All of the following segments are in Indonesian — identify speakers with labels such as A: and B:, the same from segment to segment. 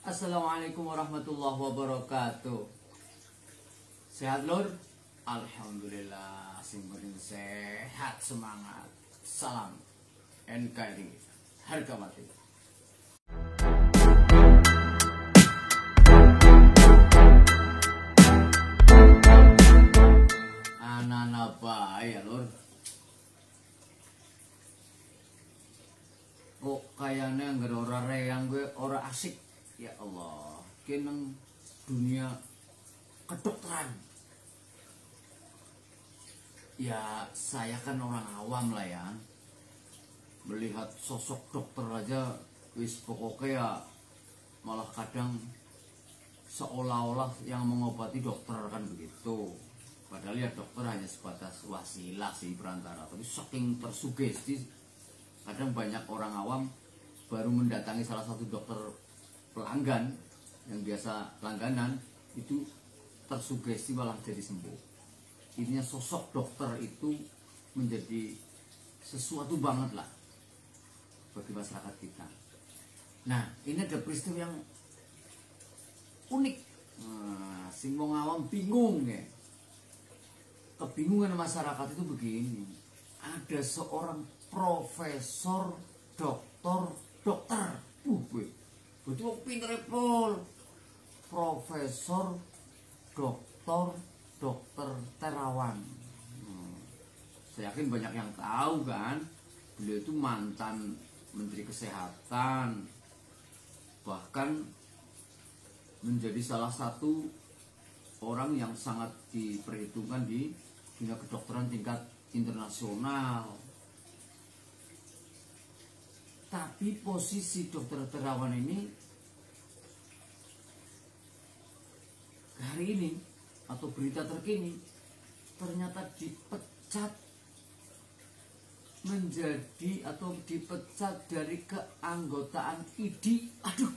A: Assalamualaikum warahmatullahi wabarakatuh. Sehat lur? Alhamdulillah, sing penting sehat, semangat. Salam NKRI harga mati. Anak-anak baik ya lur. Kok kayaknya nggak ada orang yang gue orang asik. Ya Allah, kenang dunia kedokteran. Ya saya kan orang awam lah ya. Melihat sosok dokter aja wis pokoknya ya malah kadang seolah-olah yang mengobati dokter kan begitu. Padahal ya dokter hanya sebatas wasilah sih perantara. Tapi saking tersugesti kadang banyak orang awam baru mendatangi salah satu dokter pelanggan yang biasa langganan itu tersugesti malah jadi sembuh. Intinya sosok dokter itu menjadi sesuatu banget lah bagi masyarakat kita. Nah ini ada peristiwa yang unik. Sing wong awam bingung ya. Kebingungan masyarakat itu begini. Ada seorang profesor dokter. Betul pinter pol. Profesor dokter Terawan. Saya yakin banyak yang tahu kan. Beliau itu mantan Menteri Kesehatan. Bahkan menjadi salah satu orang yang sangat diperhitungkan di dunia kedokteran tingkat internasional. Tapi posisi dokter Terawan ini hari ini atau berita terkini ternyata dipecat menjadi atau dipecat dari keanggotaan ID. Aduh,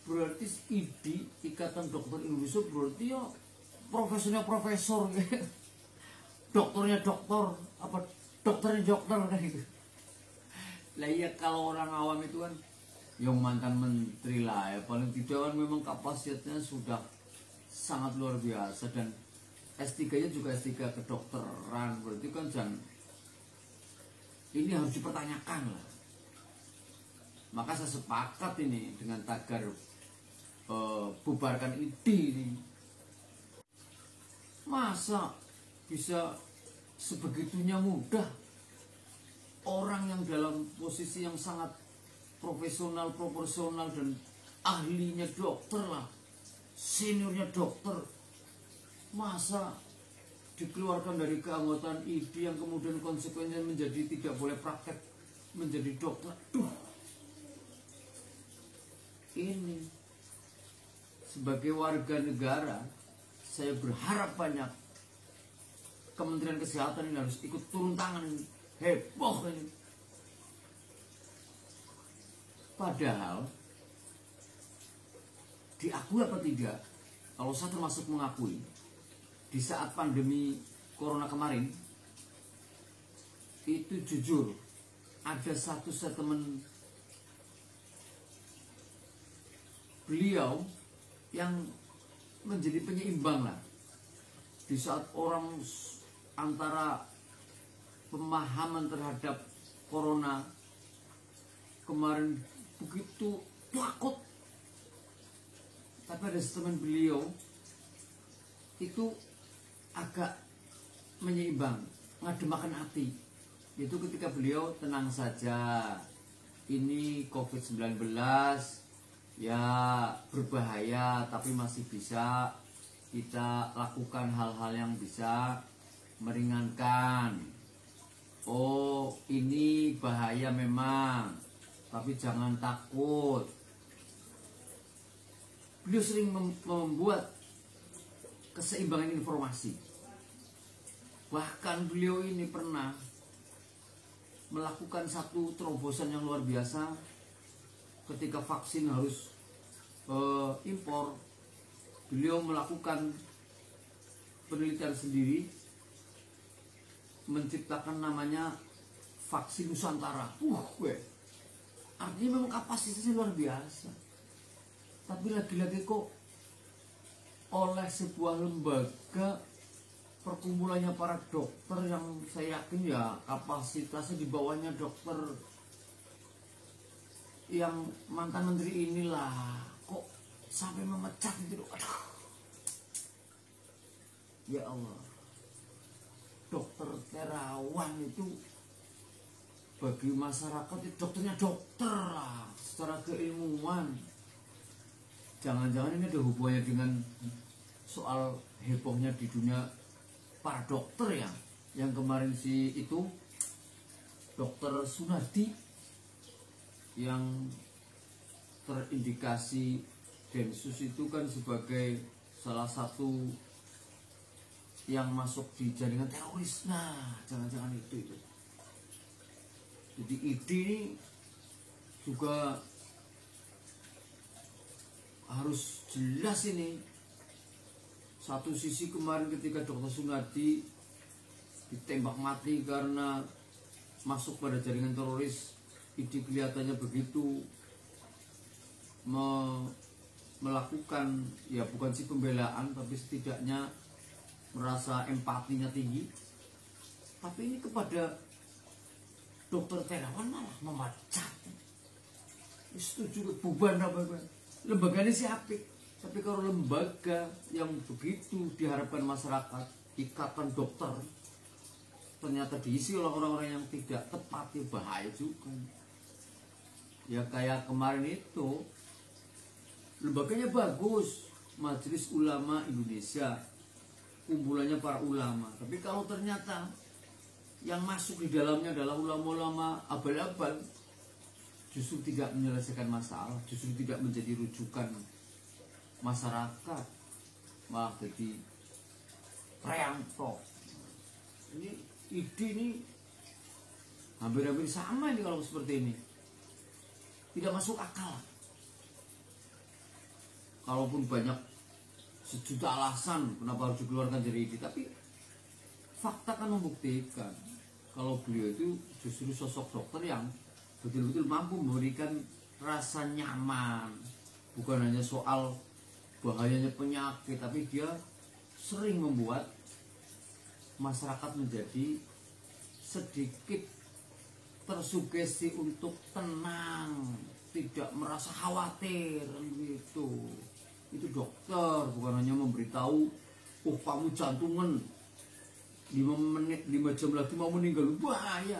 A: berarti ID Ikatan Dokter Indonesia berarti ya profesornya profesor, dokternya dokter, apa dokternya dokter kan gitu. Lah iya kalau orang awam itu kan yang mantan menteri lah ya, paling tidak kan memang kapasitasnya sudah sangat luar biasa dan S3-nya juga S3 kedokteran, berarti kan jangan ini harus dipertanyakan lah. Maka saya sepakat ini dengan tagar bubarkan ID ini. Masa bisa sebegitunya mudah orang yang dalam posisi yang sangat profesional, proporsional dan ahlinya dokter lah, seniornya dokter, masa dikeluarkan dari keanggotaan ID yang kemudian konsekuensinya menjadi tidak boleh praktek menjadi dokter. Duh, ini sebagai warga negara saya berharap banyak Kementerian Kesehatan ini harus ikut turun tangan ini. Heboh ini. Padahal diakui apa tidak, kalau saya termasuk mengakui, di saat pandemi corona kemarin itu jujur ada satu statement beliau yang menjadi penyeimbang lah. Di saat orang antara pemahaman terhadap corona kemarin begitu takut, tapi ada statement beliau itu agak menyeimbang, ngademakan hati, yaitu ketika beliau tenang saja, ini COVID-19 ya berbahaya tapi masih bisa kita lakukan hal-hal yang bisa meringankan. Oh, ini bahaya memang, tapi jangan takut. Beliau sering membuat keseimbangan informasi. Bahkan beliau ini pernah melakukan satu terobosan yang luar biasa ketika vaksin harus impor. Beliau melakukan penelitian sendiri, menciptakan namanya vaksin Nusantara. Artinya memang kapasitasnya luar biasa. Tapi lagi-lagi kok oleh sebuah lembaga perkumpulannya para dokter yang saya yakin ya kapasitasnya di bawahnya dokter yang mantan menteri inilah, kok sampai memecat itu. Aduh. Ya Allah. Dokter Terawan itu bagi masyarakat itu dokternya dokter lah, secara keilmuan. Jangan-jangan ini ada hubungannya dengan soal hebohnya di dunia para dokter ya, yang kemarin si itu dokter Sunardi yang terindikasi Densus itu kan sebagai salah satu yang masuk di jaringan teroris. Nah, jangan-jangan itu. Jadi ini juga harus jelas ini. Satu sisi kemarin ketika Dr. Sunardi ditembak mati karena masuk pada jaringan teroris, ini kelihatannya begitu melakukan ya bukan sih pembelaan, tapi setidaknya merasa empatinya tinggi. Tapi ini kepada Dokter Terawan malah memecat. Setuju buban apa lembaganya sih apik, tapi kalau lembaga yang begitu diharapkan masyarakat, ikatan dokter, ternyata diisi oleh orang-orang yang tidak tepat, ya bahaya juga. Ya kayak kemarin itu lembaganya bagus, Majelis Ulama Indonesia, kumpulannya para ulama, tapi kalau ternyata yang masuk di dalamnya adalah ulama-ulama abal-abal, justru tidak menyelesaikan masalah, justru tidak menjadi rujukan masyarakat, malah jadi perampok. Ini ide ini hampir-hampir sama ini kalau seperti ini, tidak masuk akal. Kalaupun banyak sejuta alasan kenapa harus dikeluarkan dari ide, tapi fakta kan membuktikan kalau beliau itu justru sosok dokter yang betul-betul mampu memberikan rasa nyaman. Bukan hanya soal bahayanya penyakit, tapi dia sering membuat masyarakat menjadi sedikit tersugesti untuk tenang, tidak merasa khawatir gitu. Itu dokter, bukan hanya memberitahu, oh kamu jantungan 5 menit, 5 jam lagi mau meninggal, bahaya.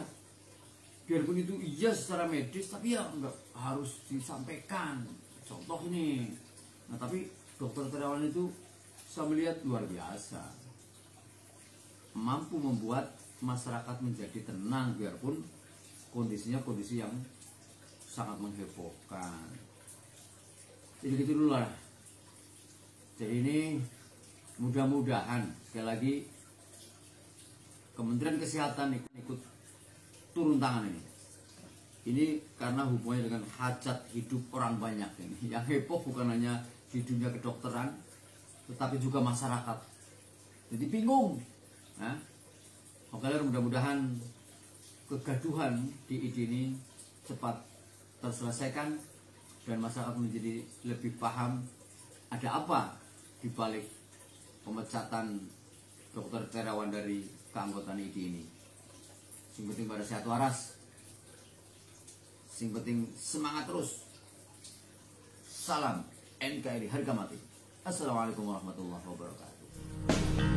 A: Biarpun itu iya secara medis, tapi ya enggak harus disampaikan. Contoh ini. Nah tapi Dokter Terawan itu saya melihat luar biasa, mampu membuat masyarakat menjadi tenang biarpun kondisinya kondisi yang sangat menghebohkan. Jadi gitu dulu lah. Jadi ini mudah-mudahan sekali lagi Kementerian Kesehatan ikut turun tangan ini. Ini karena hubungannya dengan hajat hidup orang banyak ini. Yang heboh bukan hanya di dunia kedokteran, tetapi juga masyarakat. Jadi bingung. Nah, oke, mudah-mudahan kegaduhan di ide ini cepat terselesaikan dan masyarakat menjadi lebih paham ada apa di balik pemecatan Dokter Terawan dari keanggotaan ide ini. Sing penting pada sehat waras, sing penting semangat terus. Salam NKRI harga mati. Assalamualaikum warahmatullahi wabarakatuh.